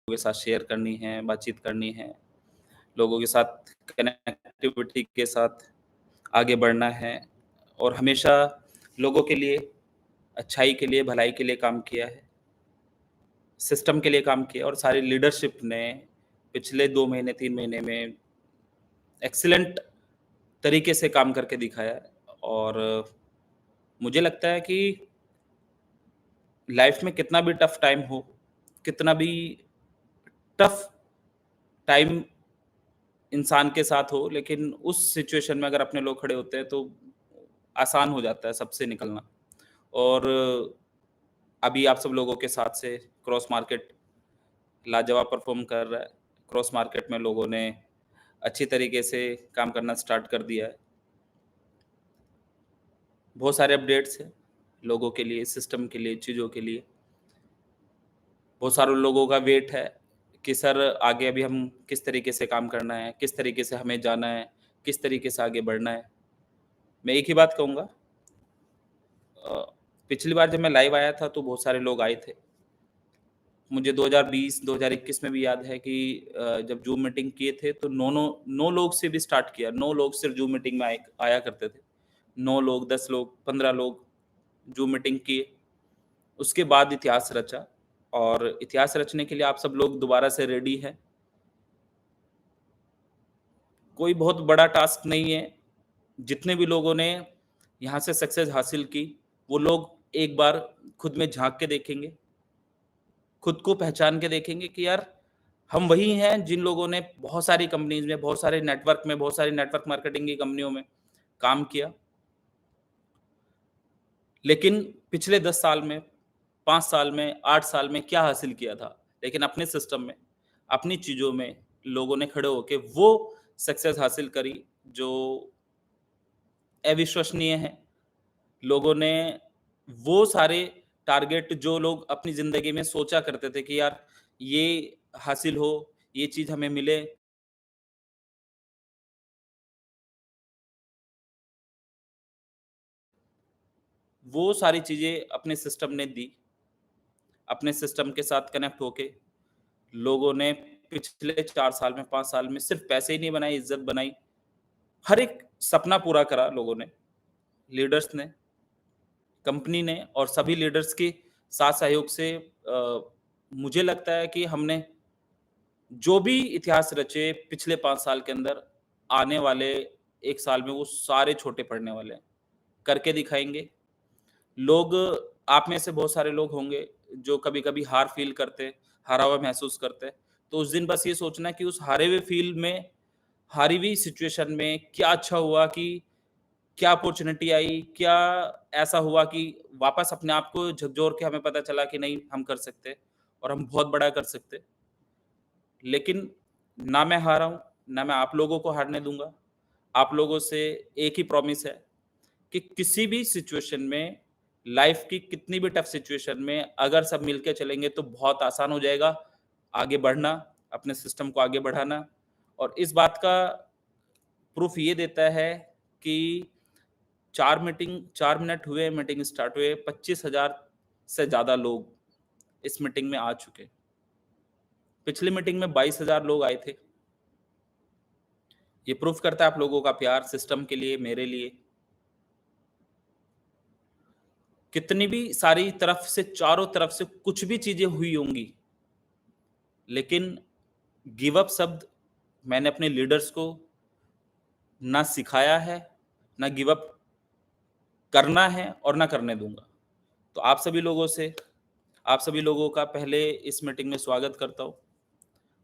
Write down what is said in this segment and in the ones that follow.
के साथ शेयर करनी है, बातचीत करनी है, लोगों के साथ कनेक्टिविटी के साथ आगे बढ़ना है और हमेशा लोगों के लिए, अच्छाई के लिए, भलाई के लिए काम किया है, सिस्टम के लिए काम किया और सारी लीडरशिप ने पिछले 2 महीने, 3 महीने में एक्सीलेंट तरीके से काम करके दिखाया है और मुझे लगता है कि लाइफ में कितना भी टफ टाइम हो, कितना भी टफ टाइम इंसान के साथ हो, लेकिन उस सिचुएशन में अगर अपने लोग खड़े होते हैं, तो आसान हो जाता है सबसे निकलना। और अभी आप सब लोगों के साथ से क्रॉस मार्केट लाजवाब परफ़ॉर्म कर रहा है। क्रॉस मार्केट में लोगों ने अच्छी तरीके से काम करना स्टार्ट कर दिया है। बहुत सारे अपडेट्स हैं लोगों के लिए, सिस्टम के लिए, चीज़ों के लिए। बहुत सारे लोगों का वेट है कि सर आगे अभी हम किस तरीके से काम करना है, किस तरीके से हमें जाना है, किस तरीके से आगे बढ़ना है। मैं एक ही बात कहूँगा, अ, पिछली बार जब मैं लाइव आया था तो बहुत सारे लोग आए थे। मुझे 2020, 2021 में भी याद है कि जब ज़ूम मीटिंग किए थे तो 9 लोग से भी स्टार्ट किया। 9 लोग सिर्फ़ ज़ूम मीटिंग में आया करते थे। 9 लोग, 10 लोग, 15 लोग ज़ूम मीटिंग किए। उसके बाद इतिहास रचा और इतिहास रचने के लिए आप सब लोग दोबारा से रेडी हैं। कोई बहुत बड़ा टास्क नहीं है। जितने भी लोगों ने यहाँ से सक्सेस हासिल की, वो लोग एक बार खुद में झाँक के देखेंगे, खुद को पहचान के देखेंगे कि यार हम वही हैं जिन लोगों ने बहुत सारी कंपनीज़ में, बहुत सारे नेटवर्क में, बहुत सारी नेटवर्क मार्केटिंग की कंपनियों में काम किया। लेकिन पिछले 10 साल में, 5 साल में, 8 साल में क्या हासिल किया था? लेकिन अपने सिस्टम में, अपनी चीज़ों में लोगों ने खड़े होके वो सक्सेस हासिल करी जो अविश्वसनीय है। लोगों ने वो सारे टारगेट जो लोग अपनी ज़िंदगी में सोचा करते थे कि यार ये हासिल हो, ये चीज़ हमें मिले, वो सारी चीज़ें अपने सिस्टम ने दी। अपने सिस्टम के साथ कनेक्ट होके लोगों ने पिछले 4 साल में, 5 साल में सिर्फ़ पैसे ही नहीं बनाए, इज़्ज़त बनाई। हर एक सपना पूरा करा लोगों ने, लीडर्स ने, कंपनी ने और सभी लीडर्स के साथ सहयोग से मुझे लगता है कि हमने जो भी इतिहास रचे पिछले 5 साल के अंदर, आने वाले 1 साल में वो सारे छोटे पड़ने वाले हैं। करके दिखाएँगे। लोग आप में से बहुत सारे लोग होंगे जो कभी-कभी हार फ़ील करते हैं, हारा हुआ महसूस करते हैं। तो उस दिन बस ये सोचना है कि उस हारे हुए फ़ील में, हारी हुई सिचुएशन में क्या अच्छा हुआ कि क्या अपॉर्च्युनिटी आई, क्या ऐसा हुआ कि वापस अपने आप को झकझोर के हमें पता चला कि नहीं हम कर सकते हैं और हम बहुत बड़ा कर सकते हैं। लेकिन ना मैं हारा हूँ, ना मैं आप लोगों को हारने दूँगा। आप लोगों से एक ही प्रॉमिस है कि किसी भी सिचुएशन में, लाइफ़ की कितनी भी टफ सिचुएशन में अगर सब मिलके चलेंगे तो बहुत आसान हो जाएगा आगे बढ़ना, अपने सिस्टम को आगे बढ़ाना और इस बात का प्रूफ़ ये देता है कि 4 मिनट हुए मीटिंग स्टार्ट हुए, 25,000 से ज़्यादा लोग इस मीटिंग में आ चुके। पिछली मीटिंग में 22,000 लोग आए थे। ये प्रूफ़ करता है आप लोगों का प्यार सिस्टम के लिए, मेरे लिए। कितनी भी सारी तरफ से चारों तरफ से कुछ भी चीज़ें हुई होंगी, लेकिन गिव अप शब्द मैंने अपने लीडर्स को ना सिखाया है, ना गिव अप करना है और ना करने दूँगा। तो आप सभी लोगों का पहले इस मीटिंग में स्वागत करता हूँ।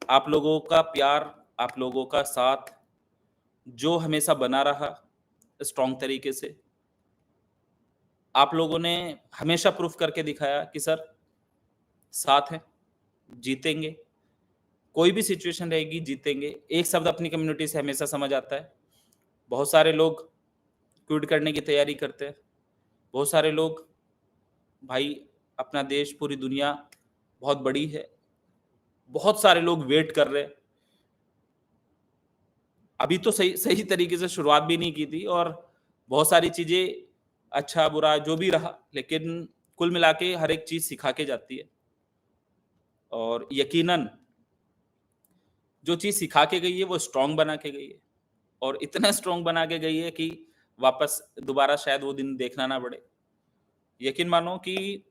आप लोगों का प्यार, आप लोगों का साथ जो हमेशा बना रहा स्ट्रॉन्ग तरीके से। आप लोगों ने हमेशा प्रूफ़ करके दिखाया कि सर साथ हैं, जीतेंगे। कोई भी सिचुएशन रहेगी जीतेंगे। एक शब्द अपनी कम्युनिटी से हमेशा समझ आता है। बहुत सारे लोग क्विट करने की तैयारी करते हैं। बहुत सारे लोग भाई अपना देश, पूरी दुनिया बहुत बड़ी है। बहुत सारे लोग वेट कर रहे हैं। अभी तो सही सही तरीके से शुरुआत भी नहीं की थी और बहुत सारी चीज़ें अच्छा-बुरा जो भी रहा, लेकिन कुल मिला के हर एक चीज़ सिखा के जाती है। और यकीनन जो चीज़ सिखा के गई है वो स्ट्रॉन्ग बना के गई है, और इतना स्ट्रॉन्ग बना के गई है कि वापस दोबारा शायद वो दिन देखना ना पड़े। यकीन मानो कि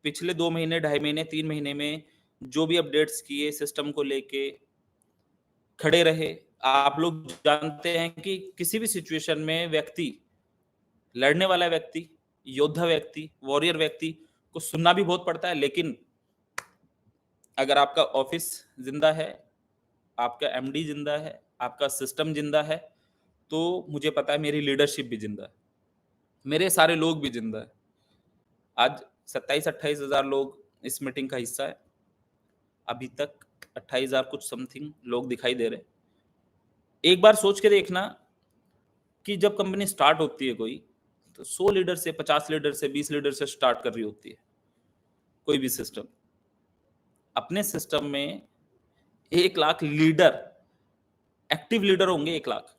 पिछले 2 महीने, ढाई महीने, 3 महीने में जो भी अपडेट्स किए सिस्टम को लेके, खड़े रहे। आप लोग जानते हैं कि किसी भी सिचुएशन में व्यक्ति, लड़ने वाला व्यक्ति, योद्धा व्यक्ति, वॉरियर व्यक्ति को सुनना भी बहुत पड़ता है, लेकिन अगर आपका ऑफिस ज़िंदा है, आपका एमडी ज़िंदा है, आपका सिस्टम ज़िंदा है, तो मुझे पता है मेरी लीडरशिप भी ज़िंदा है, मेरे सारे लोग भी ज़िंदा हैं। आज 27-28 हज़ार लोग इस मीटिंग का हिस्सा है। अभी तक 28 हज़ार कुछ समथिंग लोग दिखाई दे रहे हैं। एक बार सोच के देखना कि जब कंपनी स्टार्ट होती है कोई, तो 100 लीडर से, 50 लीडर से, 20 लीडर से स्टार्ट कर रही होती है कोई भी सिस्टम। अपने सिस्टम में 1 लाख लीडर, एक्टिव लीडर होंगे 1 लाख।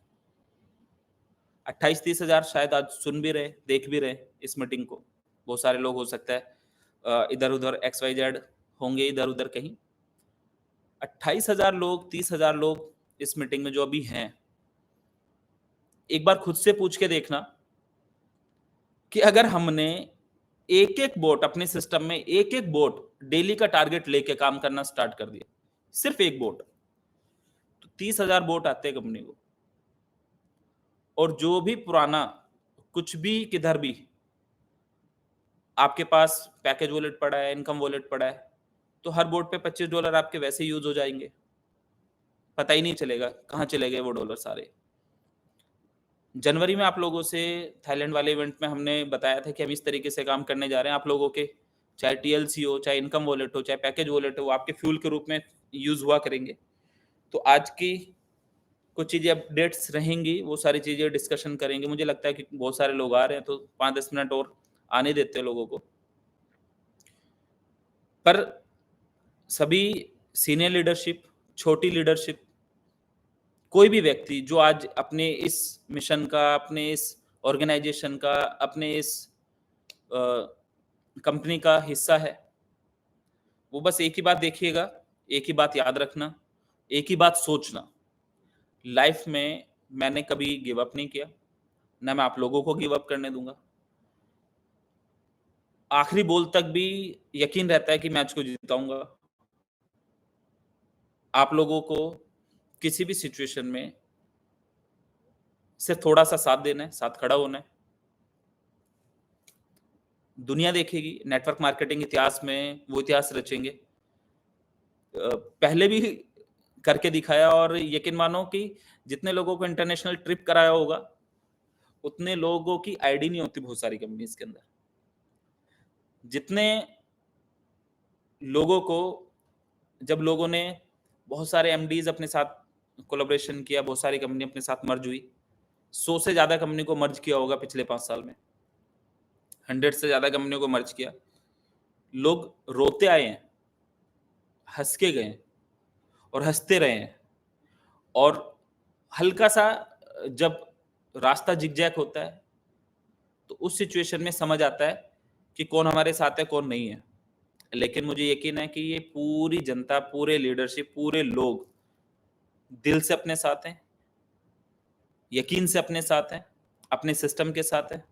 28-30 हज़ार शायद आज सुन भी रहे, देख भी रहे इस मीटिंग को। बहुत सारे लोग हो सकता है इधर-उधर XYZ होंगे इधर-उधर कहीं। 28 हज़ार लोग, 30 हज़ार लोग इस मीटिंग में जो अभी हैं, एक बार खुद से पूछ के देखना कि अगर हमने एक-एक बोट अपने सिस्टम में, एक-एक बोट डेली का टारगेट लेके काम करना स्टार्ट कर दिया, सिर्फ एक बोट, तो 30 हज़ार बोट आते हैं कंपनी को। और जो भी पुराना कुछ भी किधर भी आपके पास पैकेज वॉलेट पड़ा है, इनकम वॉलेट पड़ा है, तो हर बोट पे $25 आपके वैसे ही यूज हो जाएंगे, पता ही नहीं चलेगा कहाँ चले गए वो डॉलर सारे। जनवरी में आप लोगों से थाईलैंड वाले इवेंट में हमने बताया था कि हम इस तरीके से काम करने जा रहे हैं। आप लोगों के चाहे टीएलसी हो, चाहे इनकम वॉलेट हो, चाहे पैकेज वॉलेट हो, वो आपके फ्यूल के रूप में यूज हुआ करेंगे। तो आज की कुछ चीज़ें अपडेट्स रहेंगी, वो सारी चीज़ें डिस्कशन करेंगे। मुझे लगता है कि बहुत सारे लोग आ रहे हैं, तो 5-10 मिनट और आने देते हैं लोगों को। पर सभी सीनियर लीडरशिप, छोटी लीडरशिप, कोई भी व्यक्ति जो आज अपने इस मिशन का, अपने इस ऑर्गेनाइजेशन का, अपने इस कंपनी का हिस्सा है, वो बस एक ही बात देखिएगा, एक ही बात याद रखना, एक ही बात सोचना। लाइफ में मैंने कभी गिव अप नहीं किया, ना मैं आप लोगों को गिव अप करने दूंगा। आखिरी बॉल तक भी यकीन रहता है कि मैच को जिताऊंगा। आप लोगों को किसी भी सिचुएशन में सिर्फ थोड़ा सा साथ देना है, साथ खड़ा होना है। दुनिया देखेगी, नेटवर्क मार्केटिंग इतिहास में वो इतिहास रचेंगे। पहले भी करके दिखाया, और यकीन मानो कि जितने लोगों को इंटरनेशनल ट्रिप कराया होगा, उतने लोगों की आईडी नहीं होती बहुत सारी कंपनीज के अंदर। जितने लोगों को, जब लोगों ने बहुत सारे एमडीज अपने साथ कोलैबोरेशन किया, बहुत सारी कंपनी अपने साथ मर्ज हुई, 100 से ज्यादा कंपनी को मर्ज किया होगा पिछले 5 साल में, 100 से ज्यादा कंपनियों को मर्ज किया। लोग रोते आए हैं, हंस के गए और हंसते रहे हैं। और हल्का सा जब रास्ता जिगजैग होता है, तो उस सिचुएशन में समझ आता है कि कौन हमारे साथ है, कौन नहीं है। लेकिन मुझे यकीन है कि ये पूरी जनता, पूरे लीडरशिप, पूरे लोग दिल से अपने साथ हैं, यकीन से अपने साथ हैं, अपने सिस्टम के साथ हैं,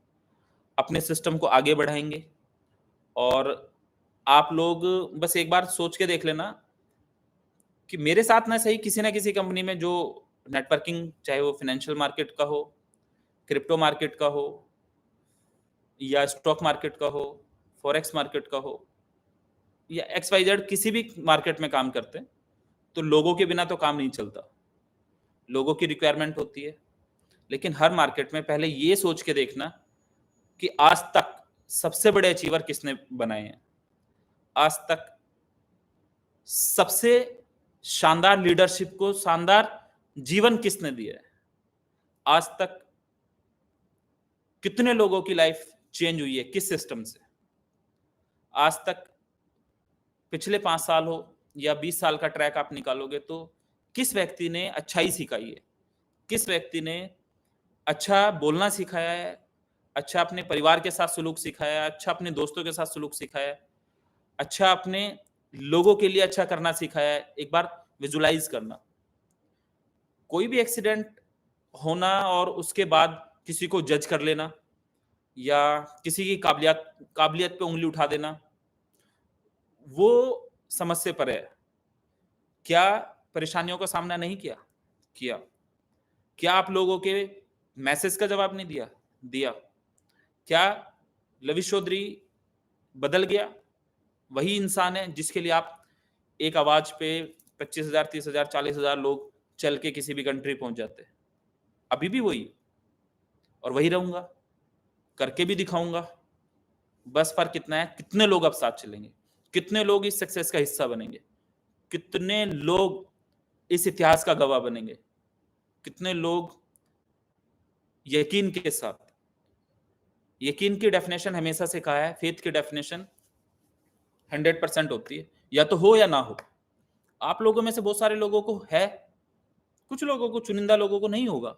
अपने सिस्टम को आगे बढ़ाएंगे। और आप लोग बस एक बार सोच के देख लेना कि मेरे साथ ना सही, किसी ना किसी कंपनी में जो नेटवर्किंग, चाहे वो फाइनेंशियल मार्केट का हो, क्रिप्टो मार्केट का हो, या स्टॉक मार्केट का हो, फॉरेक्स मार्केट का हो, या XYZ किसी भी मार्केट में काम करते हैं, तो लोगों के बिना तो काम नहीं चलता। लोगों की रिक्वायरमेंट होती है। लेकिन हर मार्केट में पहले ये सोच के देखना कि आज तक सबसे बड़े अचीवर किसने बनाए हैं, आज तक सबसे शानदार लीडरशिप को शानदार जीवन किसने दिया है, आज तक कितने लोगों की लाइफ चेंज हुई है किस सिस्टम से, आज तक पिछले 5 साल हो या 20 साल का ट्रैक आप निकालोगे, तो किस व्यक्ति ने अच्छाई सिखाई है, किस व्यक्ति ने अच्छा बोलना सिखाया है, अच्छा अपने परिवार के साथ सलूक सिखाया है, अच्छा अपने दोस्तों के साथ सलूक सिखाया है, अच्छा अपने लोगों के लिए अच्छा करना सिखाया है। एक बार विजुलाइज करना, कोई भी एक्सीडेंट होना और उसके बाद किसी को जज कर लेना या किसी की काबिलियत पे उँगली उठा देना, वो समझ से परे है। क्या परेशानियों का सामना नहीं किया? किया। क्या आप लोगों के मैसेज का जवाब नहीं दिया? दिया। क्या लविश चौधरी बदल गया? वही इंसान है जिसके लिए आप एक आवाज़ पे 25,000, 30,000, 40,000 लोग चल के किसी भी कंट्री पहुँच जाते हैं। अभी भी वही और वही रहूँगा, करके भी दिखाऊँगा। बस फ़र्क इतना है, कितने लोग अब साथ चलेंगे? कितने लोग इस सक्सेस का हिस्सा बनेंगे? कितने लोग इस इतिहास का गवाह बनेंगे? कितने लोग यकीन के साथ, यकीन की डेफिनेशन हमेशा से कहा है, फेथ की डेफिनेशन 100% होती है, या तो हो या ना हो। आप लोगों में से बहुत सारे लोगों को है, कुछ लोगों को, चुनिंदा लोगों को नहीं होगा।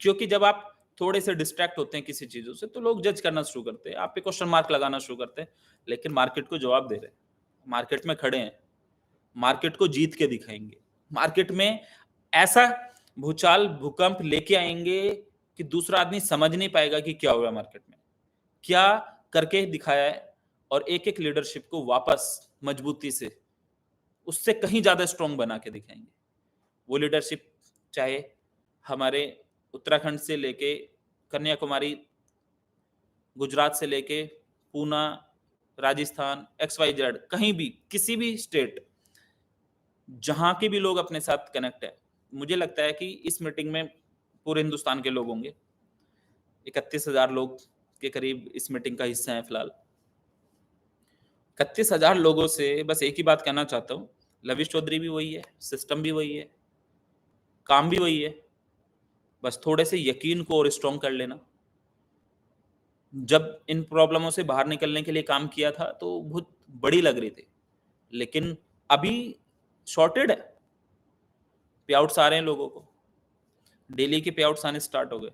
क्योंकि जब आप थोड़े से डिस्ट्रैक्ट होते हैं किसी चीज़ों से, तो लोग जज करना शुरू करते हैं, आप पे क्वेश्चन मार्क लगाना शुरू करते हैं, लेकिन मार्केट को जवाब दे रहे हैं। मार्केट में खड़े हैं, मार्केट को जीत के दिखाएँगे। मार्केट में ऐसा भूचाल, भूकंप लेके आएँगे कि दूसरा आदमी समझ नहीं पाएगा कि क्या हुआ मार्केट में। क्या करके दिखाया है और एक-एक लीडरशिप को वापस मजबूती से, उससे कहीं ज़्यादा स्ट्रॉन्ग बना के दिखाएँगे। वो लीडरशिप चाहे हमारे उत्तराखंड से लेके कन्याकुमारी, गुजरात से लेके पूना, राजस्थान, XYZ कहीं भी, किसी भी स्टेट, जहाँ के भी लोग अपने साथ कनेक्ट है। मुझे लगता है कि इस मीटिंग में पूरे हिंदुस्तान के लोग होंगे। 31,000 लोग के करीब इस मीटिंग का हिस्सा हैं फिलहाल। 31,000 लोगों से बस एक ही बात कहना चाहता हूँ, लविश चौधरी भी वही है, सिस्टम भी वही है, काम भी वही है, बस थोड़े से यकीन को और स्ट्रॉन्ग कर लेना। जब इन प्रॉब्लमों से बाहर निकलने के लिए काम किया था, तो बहुत बड़ी लग रही थी, लेकिन अभी सॉर्टेड है। पे-आउट्स आ रहे हैं लोगों को, डेली के पे-आउट्स आने स्टार्ट हो गए।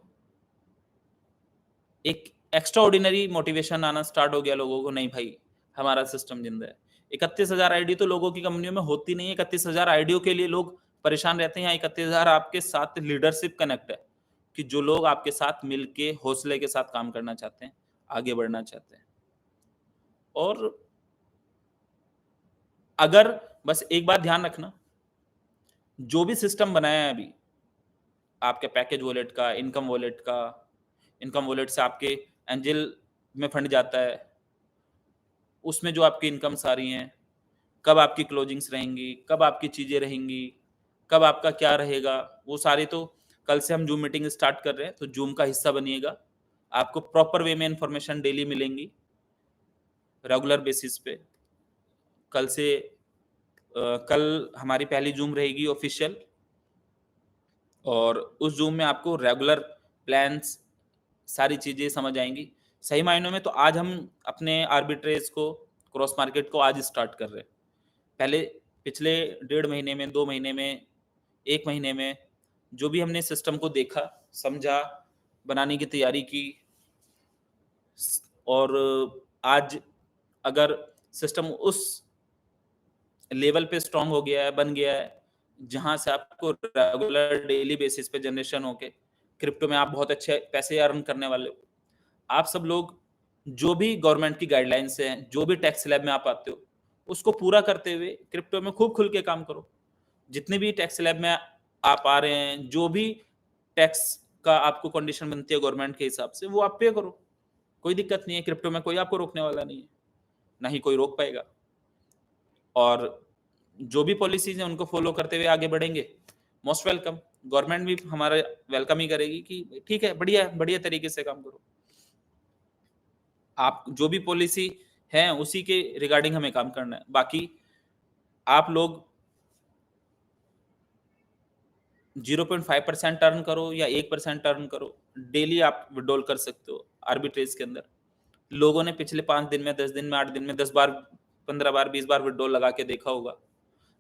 एक एक्स्ट्राऑर्डिनरी मोटिवेशन आना स्टार्ट हो गया लोगों को, नहीं भाई, हमारा सिस्टम जिंदा है। 31,000 आईडी तो लोगों की कंपनियों में होती नहीं है। 31,000 आईडियो के लिए लोग परेशान रहते हैं। 31,000 आपके साथ लीडरशिप कनेक्ट है कि जो लोग आपके साथ मिलके हौसले के साथ काम करना चाहते हैं, आगे बढ़ना चाहते हैं। और अगर बस एक बात ध्यान रखना, जो भी सिस्टम बनाया है अभी, आपके पैकेज वॉलेट का, इनकम वॉलेट से आपके एंजल में फंड जाता है, उसमें जो आपकी इनकम्स आ रही हैं, कब आपकी क्लोजिंग्स रहेंगी, कब आपकी चीज़ें रहेंगी, कब आपका क्या रहेगा, वो सारे तो कल से हम जूम मीटिंग स्टार्ट कर रहे हैं, तो जूम का हिस्सा बनिएगा। आपको प्रॉपर वे में इन्फॉर्मेशन डेली मिलेंगी, रेगुलर बेसिस पे। कल से कल हमारी पहली जूम रहेगी ऑफिशियल, और उस जूम में आपको रेगुलर प्लान्स, सारी चीज़ें समझ आएँगी। सही मायनों में तो आज हम अपने आर्बिट्रेज को, क्रॉस मार्केट को आज स्टार्ट कर रहे हैं। पहले पिछले 1.5 महीने में, 2 महीने में, 1 महीने में जो भी हमने सिस्टम को देखा, समझा, बनाने की तैयारी की, और आज अगर सिस्टम उस लेवल पे स्ट्रॉन्ग हो गया है, बन गया है, जहाँ से आपको रेगुलर डेली बेसिस पे जनरेशन होके क्रिप्टो में आप बहुत अच्छे पैसे अर्न करने वाले हो। आप सब लोग जो भी गवर्नमेंट की गाइडलाइंस हैं, जो भी टैक्स स्लैब में आप आते हो, उसको पूरा करते हुए क्रिप्टो में खूब खुल के काम करो। जितने भी टैक्स स्लैब में आप आ रहे हैं, जो भी टैक्स का आपको कंडीशन बनती है गवर्नमेंट के हिसाब से, वो आप पे करो। कोई दिक्कत नहीं है, क्रिप्टो में कोई आपको रोकने वाला नहीं है, ना ही कोई रोक पाएगा। और जो भी पॉलिसीज़ हैं, उनको फॉलो करते हुए आगे बढ़ेंगे, मोस्ट वेलकम। गवर्नमेंट भी हमारा वेलकम ही करेगी कि ठीक है, बढ़िया बढ़िया तरीके से काम करो। आप जो भी पॉलिसी है, उसी के रिगार्डिंग हमें काम करना है। बाकी आप लोग 0.5% अर्न करो या 1% अर्न करो, डेली आप विथड्रॉल कर सकते हो आर्बिट्रेज के अंदर। लोगों ने पिछले 5 दिन में, 10 दिन में, 8 दिन में 10 बार, 15 बार, 20 बार विथड्रॉल लगा के देखा होगा।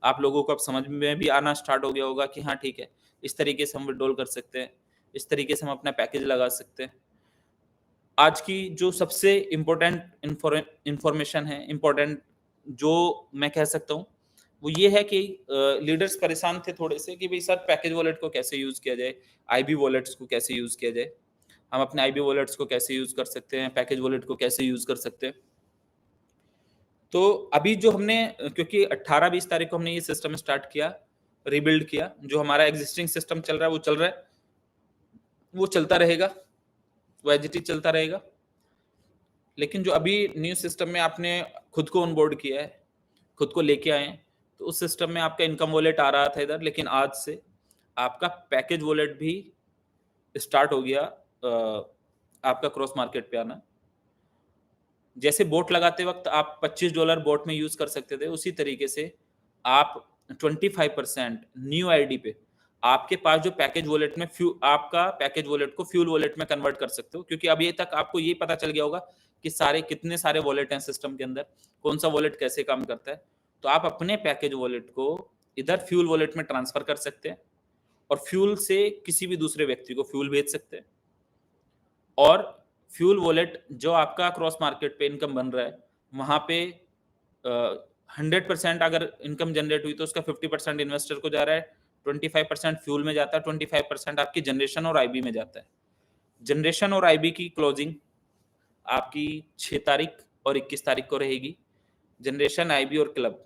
आप लोगों को अब समझ में भी आना स्टार्ट हो गया होगा कि हाँ, ठीक है, इस तरीके से हम विथड्रॉल कर सकते हैं, इस तरीके से हम अपना पैकेज लगा सकते हैं। आज की जो सबसे इम्पोर्टेंट इन्फॉर्मेशन है, इम्पोर्टेंट जो मैं कह सकता हूँ, वो ये है कि लीडर्स परेशान थे थोड़े से कि भाई सर पैकेज वॉलेट को कैसे यूज़ किया जाए, आईबी वॉलेट्स को कैसे यूज़ किया जाए, हम अपने आईबी वॉलेट्स को कैसे यूज़ कर सकते हैं, पैकेज वॉलेट को कैसे यूज़ कर सकते हैं। तो अभी जो हमने क्योंकि 18-20 तारीख को हमने ये सिस्टम स्टार्ट किया, रिबिल्ड किया, जो हमारा एग्जिस्टिंग सिस्टम चल रहा है वो चल रहा है, वो चलता रहेगा, वो एज इट इज चलता रहेगा। लेकिन जो अभी न्यू सिस्टम में आपने खुद को ऑनबोर्ड किया है, खुद को लेके आए हैं, तो उस सिस्टम में आपका इनकम वॉलेट आ रहा था इधर, लेकिन आज से आपका पैकेज वॉलेट भी स्टार्ट हो गया आपका क्रॉस मार्केट पे आना। जैसे बोट लगाते वक्त आप $25 बोट में यूज कर सकते थे, उसी तरीके से आप 25% न्यू आईडी पे आपके पास जो पैकेज वॉलेट में आपका पैकेज वॉलेट को फ्यूल वॉलेट में कन्वर्ट कर सकते हो, क्योंकि अभी तक आपको ये पता चल गया होगा कि कितने सारे वॉलेट हैं सिस्टम के अंदर, कौन सा वॉलेट कैसे काम करता है। तो आप अपने पैकेज वॉलेट को इधर फ्यूल वॉलेट में ट्रांसफर कर सकते हैं और फ्यूल से किसी भी दूसरे व्यक्ति को फ्यूल भेज सकते हैं। और फ्यूल वॉलेट जो आपका क्रॉस मार्केट पे इनकम बन रहा है, वहाँ पे 100% अगर इनकम जनरेट हुई तो उसका 50% इन्वेस्टर को जा रहा है, 25% फ्यूल में जाता है, 25% आपकी जनरेशन और आईबी में जाता है। जनरेशन और आईबी की क्लोजिंग आपकी 6 तारीख और 21 तारीख को रहेगी। जनरेशन, आईबी और क्लब,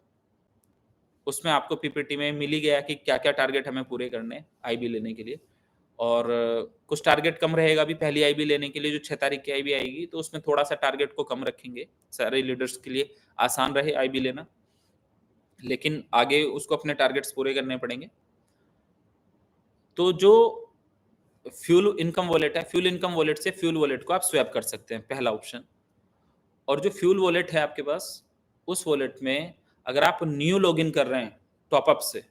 उसमें आपको पीपीटी में मिल ही गया कि क्या-क्या टारगेट हमें पूरे करने हैं आईबी लेने के लिए। और कुछ टारगेट कम रहेगा अभी पहली आईबी लेने के लिए, जो 6 तारीख की आईबी आएगी, तो उसमें थोड़ा-सा टारगेट को कम रखेंगे, सारे लीडर्स के लिए आसान रहे आईबी लेना, लेकिन आगे उसको अपने टारगेट्स पूरे करने पड़ेंगे। तो जो फ्यूल इनकम वॉलेट है, फ्यूल इनकम वॉलेट से फ्यूल वॉलेट को आप स्वैप कर सकते हैं, पहला ऑप्शन। और जो फ्यूल वॉलेट है आपके पास, उस वॉलेट में अगर आप न्यू लॉगिन कर रहे हैं टॉपअप से,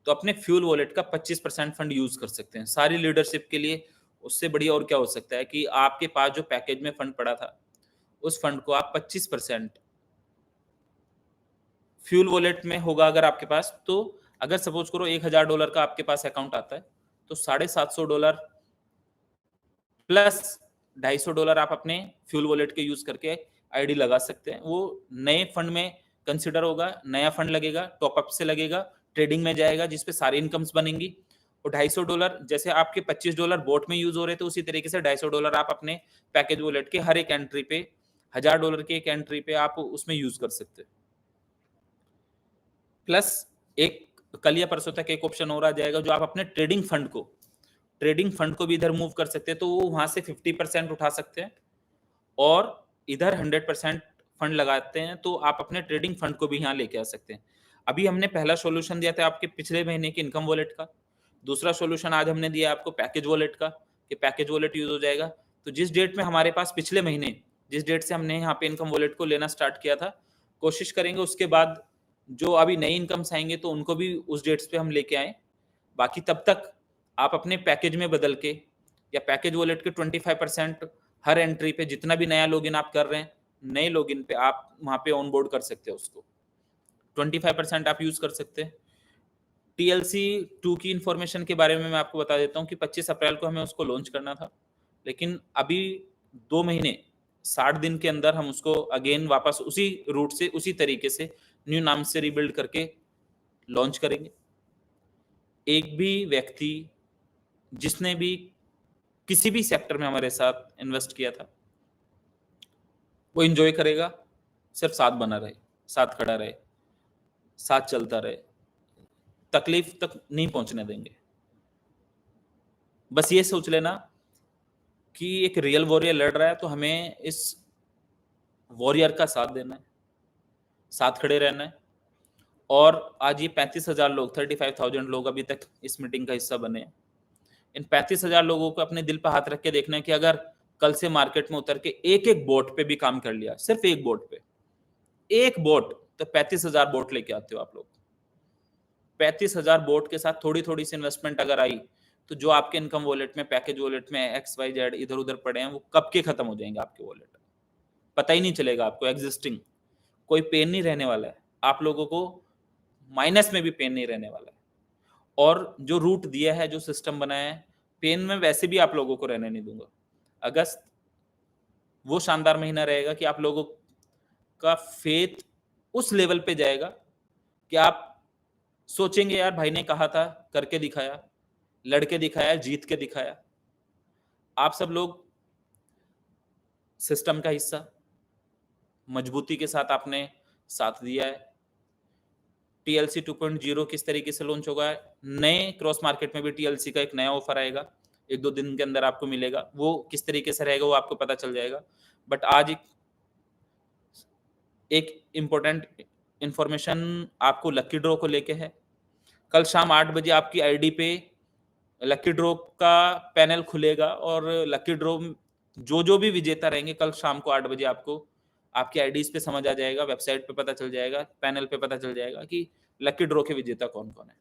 तो अपने फ्यूल वॉलेट का 25% फंड यूज कर सकते हैं सारी लीडरशिप के लिए। उससे बढ़िया और क्या हो सकता है कि आपके पास जो पैकेज में फंड पड़ा था, उस फंड को आप 25% फ्यूल वॉलेट में होगा अगर आपके पास, तो अगर सपोज करो $1000 का आपके पास अकाउंट आता है, तो $750 प्लस $250 आप अपने फ्यूल वॉलेट के यूज करके आईडी लगा सकते हैं। वो नए फंड में कंसिडर होगा, नया फंड लगेगा, टॉपअप से लगेगा, ट्रेडिंग में जाएगा, जिसपे सारी इनकम्स बनेंगी। और $250 जैसे आपके $25 बोट में यूज हो रहे थे, उसी तरीके से $250 आप अपने पैकेज वॉलेट के हर एक एंट्री पे, $1000 की एक एंट्री पे आप उसमें यूज कर सकते हैं। प्लस एक कल या परसों तक एक ऑप्शन और आ जाएगा, जो आप अपने ट्रेडिंग फंड को भी इधर मूव कर सकते हैं, तो वो वहां से 50% उठा सकते हैं और इधर 100% फंड लगाते हैं, तो आप अपने ट्रेडिंग फंड को भी यहाँ लेके आ सकते हैं। अभी हमने पहला सॉल्यूशन दिया था आपके पिछले महीने की इनकम वॉलेट का, दूसरा सॉल्यूशन आज हमने दिया आपको पैकेज वॉलेट का, कि पैकेज वॉलेट यूज हो जाएगा। तो जिस डेट में हमारे पास पिछले महीने, जिस डेट से हमने यहाँ पे इनकम वॉलेट को लेना स्टार्ट किया था, कोशिश करेंगे उसके बाद जो अभी नई इनकम्स आएंगे तो उनको भी उस डेट्स पे हम लेके आए। बाकी तब तक आप अपने पैकेज में बदल के या पैकेज वॉलेट के 25% हर एंट्री पे जितना भी नया लॉगिन आप कर रहे हैं, नए लॉगिन पे आप वहां पे ऑन बोर्ड कर सकते हैं उसको, 25% आप यूज कर सकते हैं। टीएलसी 2 की इंफॉर्मेशन के बारे में मैं आपको बता देता हूँ कि 25 अप्रैल को हमें उसको लॉन्च करना था, लेकिन अभी 2 महीने 60 दिन के अंदर हम उसको अगेन वापस उसी रूट से, उसी तरीके से न्यू नाम से रिबिल्ड करके लॉन्च करेंगे। एक भी व्यक्ति जिसने भी किसी भी सेक्टर में हमारे साथ इन्वेस्ट किया था, वो एंजॉय करेगा, सिर्फ साथ बना रहे, साथ खड़ा रहे, साथ चलता रहे, तकलीफ तक नहीं पहुंचने देंगे। बस ये सोच लेना कि एक रियल वॉरियर लड़ रहा है, तो हमें इस वॉरियर का साथ देना है, साथ खड़े रहना है। और आज ये 35,000 लोग, 35,000 लोग अभी तक इस मीटिंग का हिस्सा बने हैं। इन 35,000 लोगों को अपने दिल पर हाथ रख के देखना है कि अगर कल से मार्केट में उतर के एक एक बोट पे भी काम कर लिया, सिर्फ एक बोट पे, एक बोट, तो 35,000 बोट लेके आते हो आप लोग। 35,000 बोट के साथ थोड़ी थोड़ी सी इन्वेस्टमेंट अगर आई, तो जो आपके इनकम वॉलेट में, पैकेज वॉलेट में XYZ इधर उधर पड़े हैं, वो कब के खत्म हो जाएंगे आपके वॉलेट, पता ही नहीं चलेगा आपको। एग्जिस्टिंग कोई पेन नहीं रहने वाला है आप लोगों को, माइनस में भी पेन नहीं रहने वाला है। और जो रूट दिया है, जो सिस्टम बनाया है, पेन में वैसे भी आप लोगों को रहने नहीं दूंगा। अगस्त वो शानदार महीना रहेगा कि आप लोगों का फेथ उस लेवल पे जाएगा कि आप सोचेंगे यार भाई ने कहा था, करके दिखाया, लड़के दिखाया, जीत के दिखाया। आप सब लोग सिस्टम का हिस्सा, मजबूती के साथ आपने साथ दिया है। टीएलसी 2.0 किस तरीके से लॉन्च होगा, नए क्रॉस मार्केट में भी टीएलसी का एक नया ऑफर आएगा, 1-2 दिन के अंदर आपको मिलेगा। वो किस तरीके से रहेगा वो आपको पता चल जाएगा। बट आज एक इम्पोर्टेंट इंफॉर्मेशन आपको लकी ड्रॉ को लेके है। कल शाम 8 बजे आपकी आईडी पे लकी ड्रॉ का पैनल खुलेगा और लकी ड्रॉ जो भी विजेता रहेंगे कल शाम को 8 बजे आपको आपकी आईडीज पे समझ आ जाएगा, वेबसाइट पे पता चल जाएगा, पैनल पे पता चल जाएगा कि लकी ड्रॉ के विजेता कौन-कौन है।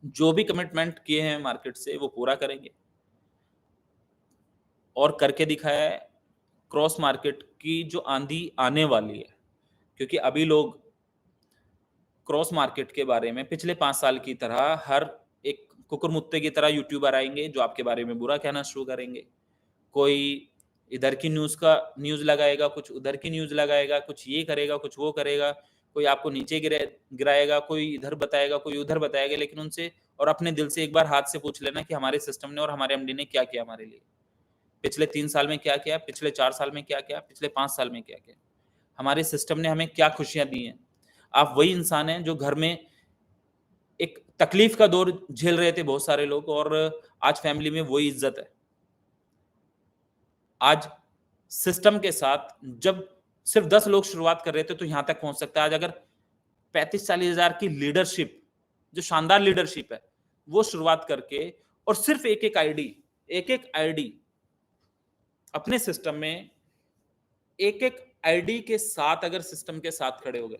जो भी कमिटमेंट किए हैं मार्केट से वो पूरा करेंगे और करके दिखाया है। क्रॉस मार्केट की जो आंधी आने वाली है, क्योंकि अभी लोग क्रॉस मार्केट के बारे में पिछले 5 साल की तरह हर एक कुकुरमुत्ते की तरह यूट्यूबर आएँगे जो आपके बारे में बुरा कहना शुरू करेंगे। कोई इधर की न्यूज़ लगाएगा, कुछ उधर की न्यूज़ लगाएगा, कुछ ये करेगा, कुछ वो करेगा, कोई आपको नीचे गिराएगा, कोई इधर बताएगा, कोई उधर बताएगा, लेकिन उनसे और अपने दिल से एक बार हाथ से पूछ लेना कि हमारे सिस्टम ने और हमारे एमडी ने क्या किया हमारे लिए। पिछले 3 साल में क्या किया, पिछले 4 साल में क्या किया, पिछले 5 साल में क्या किया। हमारे सिस्टम ने हमें क्या खुशियाँ दी हैं। आप वही इंसान हैं जो घर में एक तकलीफ का दौर झेल रहे थे बहुत सारे लोग और आज फैमिली में वही इज़्ज़त है। आज सिस्टम के साथ जब सिर्फ 10 लोग शुरुआत कर रहे थे तो यहाँ तक पहुँच सकता है। आज अगर 35-40 हज़ार की लीडरशिप, जो शानदार लीडरशिप है, वो शुरुआत करके और सिर्फ एक-एक आईडी अपने सिस्टम में एक-एक आईडी के साथ अगर सिस्टम के साथ खड़े हो गए,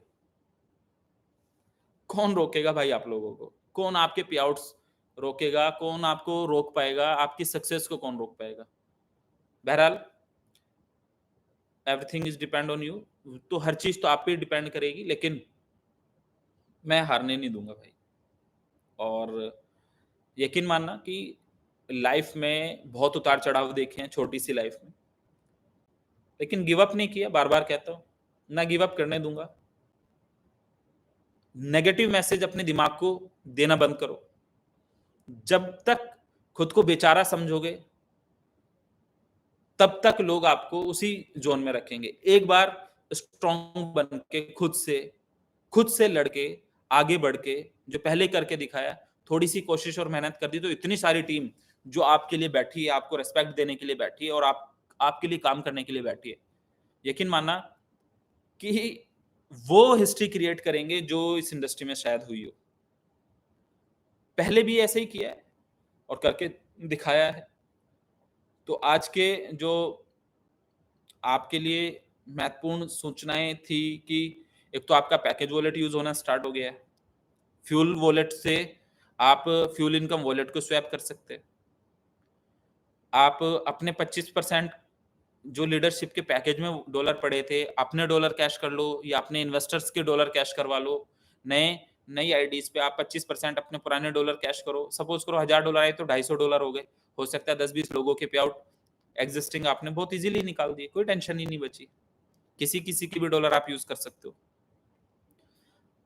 कौन रोकेगा भाई आप लोगों को? कौन आपके पे-आउट्स रोकेगा? कौन आपको रोक पाएगा? आपकी सक्सेस को कौन रोक पाएगा? बहरहाल everything is depend on you. तो हर चीज़ तो आप पे डिपेंड करेगी, लेकिन मैं हारने नहीं दूँगा भाई। और यकीन मानना कि लाइफ़ में बहुत उतार-चढ़ाव देखे हैं छोटी-सी लाइफ़ में, लेकिन गिव अप नहीं किया, बार-बार कहता हूँ, ना गिव अप करने दूँगा। नेगेटिव मैसेज अपने दिमाग को देना बंद करो। जब तक खुद को बेचारा समझोगे, तब तक लोग आपको उसी ज़ोन में रखेंगे। एक बार स्ट्रॉन्ग बन के खुद से लड़ के, आगे बढ़ के, जो पहले करके दिखाया, थोड़ी-सी कोशिश और मेहनत कर दी तो इतनी सारी टीम जो आपके लिए बैठी है, आपको रिस्पेक्ट देने के लिए बैठी है और आपके लिए काम करने के लिए बैठी है। यकीन मानना कि वो हिस्ट्री क्रिएट करेंगे जो इस इंडस्ट्री में शायद हुई हो। पहले भी ऐसे ही किया है और करके दिखाया है। तो आज के जो आपके लिए महत्वपूर्ण सूचनाएँ थी कि एक तो आपका पैकेज वॉलेट यूज़ होना स्टार्ट हो गया है। फ्यूल वॉलेट से आप फ्यूल इनकम वॉलेट को स्वैप कर सकते हैं। आप अपने 25% जो लीडरशिप के पैकेज में डॉलर पड़े थे, अपने डॉलर कैश कर लो या अपने इन्वेस्टर्स के डॉलर कैश करवा लो। नई आईडीज़ पे आप 25% अपने पुराने डॉलर कैश करो। सपोज़ करो $1000 आए तो $250 हो गए। हो सकता है 10-20 लोगों के पे आउट एक्जिस्टिंग आपने बहुत ईज़िली निकाल दिए, कोई टेंशन ही नहीं बची। किसी-किसी की भी डॉलर आप यूज़ कर सकते हो।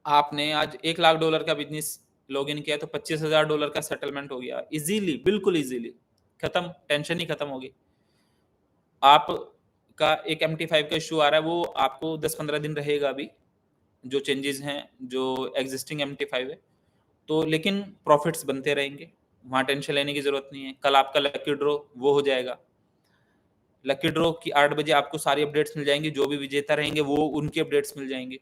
आपने आज $1,00,000 का बिज़नेस लॉगिन किया तो $25,000 का सेटलमेंट हो गया। ईज़िली, बिल्कुल ईज़िली, खत्म, टेंशन ही खत्म हो गई। आपका एक MT5 का इश्यू आ रहा है, वो आपको 10-15 दिन रहेगा अभी, जो चेंजेज़ हैं, जो एक्जिस्टिंग MT5 है। तो लेकिन प्रॉफिट्स बनते रहेंगे, वहाँ टेंशन लेने की ज़रूरत नहीं है। कल आपका लकी ड्रॉ वो हो जाएगा। लकी ड्रॉ की 8 बजे आपको सारी अपडेट्स मिल जाएँगी, जो भी विजेता रहेंगे वो उनकी अपडेट्स मिल जाएँगी।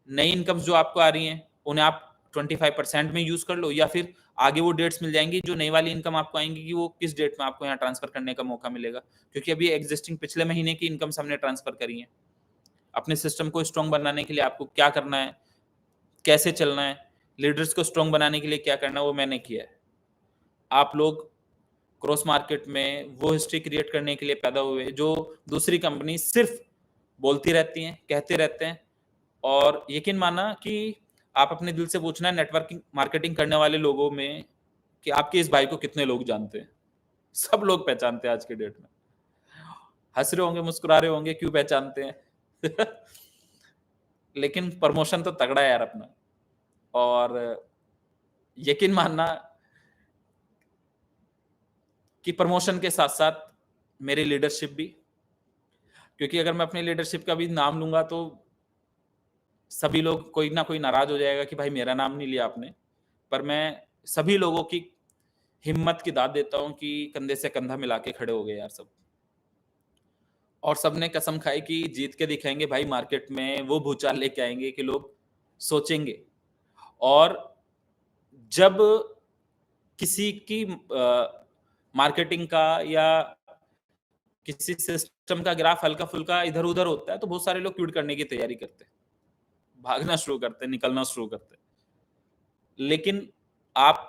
नई इनकम्स जो आपको आ रही हैं, उन्हें आप 25% में यूज़ कर लो या फिर आगे वो डेट्स मिल जाएँगी, जो नई वाली इनकम आपको आएँगी कि वो किस डेट में आपको यहाँ ट्रांसफ़र करने का मौका मिलेगा। क्योंकि अभी एक्जिस्टिंग पिछले महीने की इनकम्स हमने ट्रांसफ़र करी हैं। अपने सिस्टम को स्ट्रॉन्ग बनाने के लिए आपको क्या करना है, कैसे चलना है, लीडर्स को स्ट्रॉन्ग बनाने के लिए क्या करना है, वो मैंने किया है। आप लोग क्रॉस मार्केट में वो हिस्ट्री क्रिएट करने के लिए पैदा हुए, जो दूसरी कंपनी सिर्फ़ बोलती रहती हैं, कहते रहते हैं और यकीन मानना कि आप अपने दिल से पूछना नेटवर्किंग मार्केटिंग करने वाले लोगों में कि आपके इस भाई को कितने लोग जानते हैं? सब लोग पहचानते हैं आज के डेट में। हँस रहे होंगे, मुस्कुरा रहे होंगे, क्यों पहचानते हैं? लेकिन प्रमोशन तो तगड़ा है यार अपना। और यकीन मानना कि प्रमोशन के साथ-साथ मेरी लीडरशिप भी, क्योंकि अगर मैं अपनी लीडरशिप का भी नाम लूँगा तो सभी लोग, कोई ना कोई नाराज़ हो जाएगा कि भाई मेरा नाम नहीं लिया आपने। पर मैं सभी लोगों की हिम्मत की दाद देता हूँ कि कंधे से कंधा मिला के खड़े हो गए यार सब। और सबने कसम खाई कि जीत के दिखाएँगे भाई, मार्केट में वो भूचाल लेके आएँगे कि लोग सोचेंगे। और जब किसी की मार्केटिंग का या किसी सिस्टम का ग्राफ हल्का-फुल्का इधर-उधर होता है, तो बहुत सारे लोग क्विट करने की तैयारी करते हैं, भागना शुरू करते हैं, निकलना शुरू करते हैं। लेकिन आप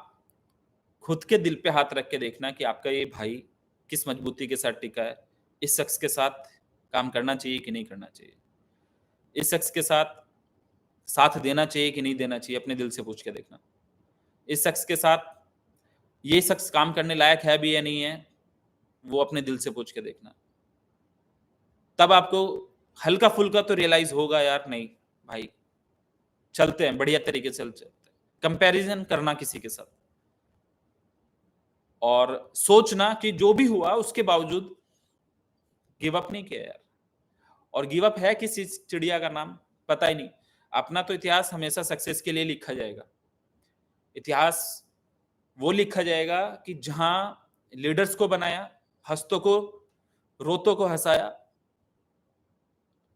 खुद के दिल पे हाथ रख के देखना कि आपका ये भाई किस मजबूती के साथ टिका है। इस शख्स के साथ काम करना चाहिए कि नहीं करना चाहिए? इस शख्स के साथ देना चाहिए कि नहीं देना चाहिए? अपने दिल से पूछ के देखना। इस शख्स के साथ ये शख्स काम करने लायक है भी या नहीं है? वो अपने दिल से पूछ के देखना। तब आपको हल्का-फुल्का तो रियलाइज़ होगा यार, नहीं भाई, चलते हैं, बढ़िया तरीके से चलते हैं। कंपैरिज़न करना किसी के साथ और सोचना कि जो भी हुआ उसके बावजूद गिव अप नहीं किया यार। और गिव अप है किस चीज़, चिड़िया का नाम पता ही नहीं। अपना तो इतिहास हमेशा सक्सेस के लिए लिखा जाएगा। इतिहास वो लिखा जाएगा कि जहाँ लीडर्स को बनाया, हँसतों को, रोतों को हँसाया,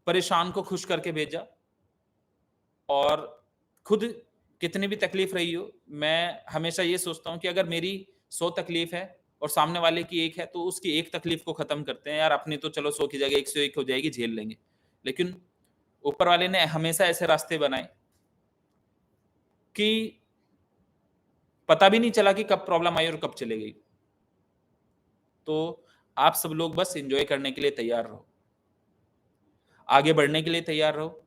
परेशान को खुश करके भेजा। और खुद कितनी भी तकलीफ रही हो, मैं हमेशा ये सोचता हूँ कि अगर मेरी 100 तकलीफ है और सामने वाले की 1 है, तो उसकी 1 तकलीफ को खत्म करते हैं यार। अपनी तो चलो 100 की जगह 101 हो जाएगी, झेल लेंगे। लेकिन ऊपर वाले ने हमेशा ऐसे रास्ते बनाए कि पता भी नहीं चला कि कब प्रॉब्लम आई और कब चली गई। तो आप सब लोग बस एन्जॉय करने के लिए तैयार रहो, आगे बढ़ने के लिए तैयार रहो।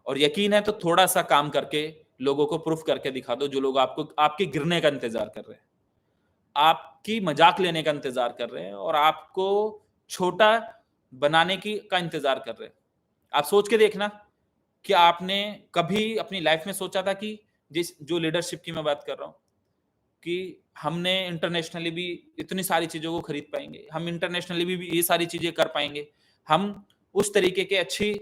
और यकीन है तो थोड़ा-सा काम करके लोगों को प्रूफ करके दिखा दो, जो लोग आपको आपके गिरने का इंतज़ार कर रहे हैं। आपकी मज़ाक लेने का इंतज़ार कर रहे हैं और आपको छोटा बनाने की का इंतज़ार कर रहे हैं। आप सोच के देखना कि आपने कभी अपनी लाइफ़ में सोचा था कि जो लीडरशिप की मैं बात कर रहा हूँ, कि हमने इंटरनेशनली भी इतनी सारी चीज़ों को खरीद पाएँगे, हम इंटरनेशनली भी ये सारी चीज़ें कर पाएँगे, हम उस तरीके की अच्छी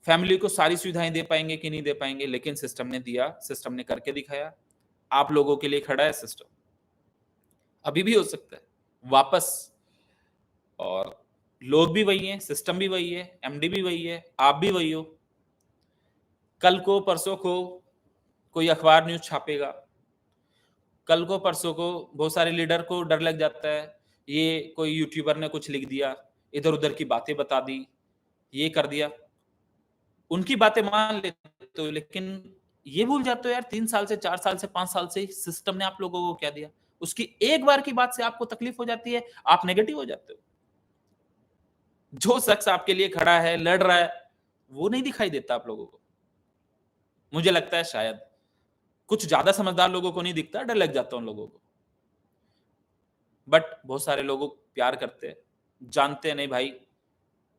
फैमिली को सारी सुविधाएँ दे पाएँगे कि नहीं दे पाएँगे, लेकिन सिस्टम ने दिया, सिस्टम ने करके दिखाया। आप लोगों के लिए खड़ा है सिस्टम। अभी भी हो सकता है, वापस। और लोग भी वही हैं, सिस्टम भी वही है, एमडी भी वही है, आप भी वही हो। कल को, परसों को कोई अखबार न्यूज़ छापेगा, कल को, परसों को बहुत सारे लीडर को डर लग जाता है, ये कोई यूट्यूबर ने कुछ लिख दिया, इधर-उधर की बातें बता दी, ये कर दिया। उनकी बातें मान लेते हो, लेकिन ये भूल जाते हो यार 3 साल से, 4 साल से, 5 साल से सिस्टम ने आप लोगों को क्या दिया। उसकी एक बार की बात से आपको तकलीफ हो जाती है, आप नेगेटिव हो जाते हो। जो शख्स आपके लिए खड़ा है, लड़ रहा है, वो नहीं दिखाई देता आप लोगों को। मुझे लगता है शायद कुछ ज़्यादा समझदार लोगों को नहीं दिखता, डर लग जाता है उन लोगों को। बट बहुत सारे लोग प्यार करते हैं, जानते हैं नहीं भाई,